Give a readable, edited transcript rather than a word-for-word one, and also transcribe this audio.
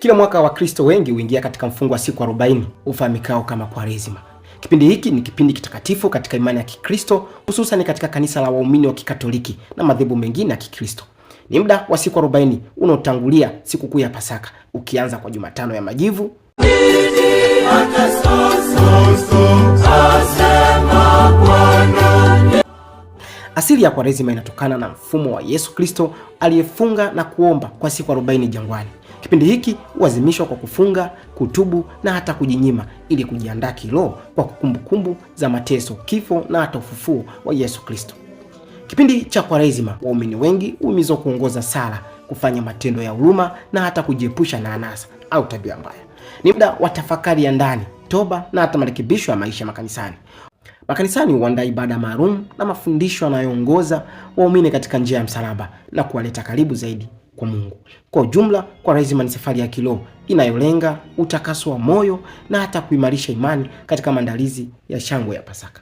Kila mwaka Wakristo wengi huingia katika mfungo wa siku 40 ufahamikao kama Kwaresima. Kipindi hiki ni kipindi kitakatifu katika imani ya Kikristo, hususan katika kanisa la waumini wa Kikatoliki na madhehebu mengine ya Kikristo. Ni muda wa siku 40 unaotangulia sikukuu ya Pasaka, ukianza kwa Jumatano ya Majivu. Asili ya Kwaresima inatokana na mfumo wa Yesu Kristo aliyefunga na kuomba kwa siku 40 jangwani. Kipindi hiki huadhimishwa kwa kufunga, kutubu na hata kujinyima ili kujiandaa kiroho kwa kumbukumbu za mateso, kifo na hata ufufuo wa Yesu Kristo. Kipindi cha Kwaresima, waumini wengi huhimizwa kuongoza sala, kufanya matendo ya huruma na hata kujiepusha na anasa au tabia mbaya. Ni muda wa tafakari ya ndani, toba na hata marekebisho ya maisha makanisani. Makanisani huandaa ibada maalum na mafundisho yanayoongoza waumini katika njia ya msalaba na kuwaleta karibu zaidi kwa Mungu. Kwa ujumla, Kwaresima ni safari ya kiroho inayolenga utakaso wa moyo na hata kuimarisha imani katika maandalizi ya shangwe ya Pasaka.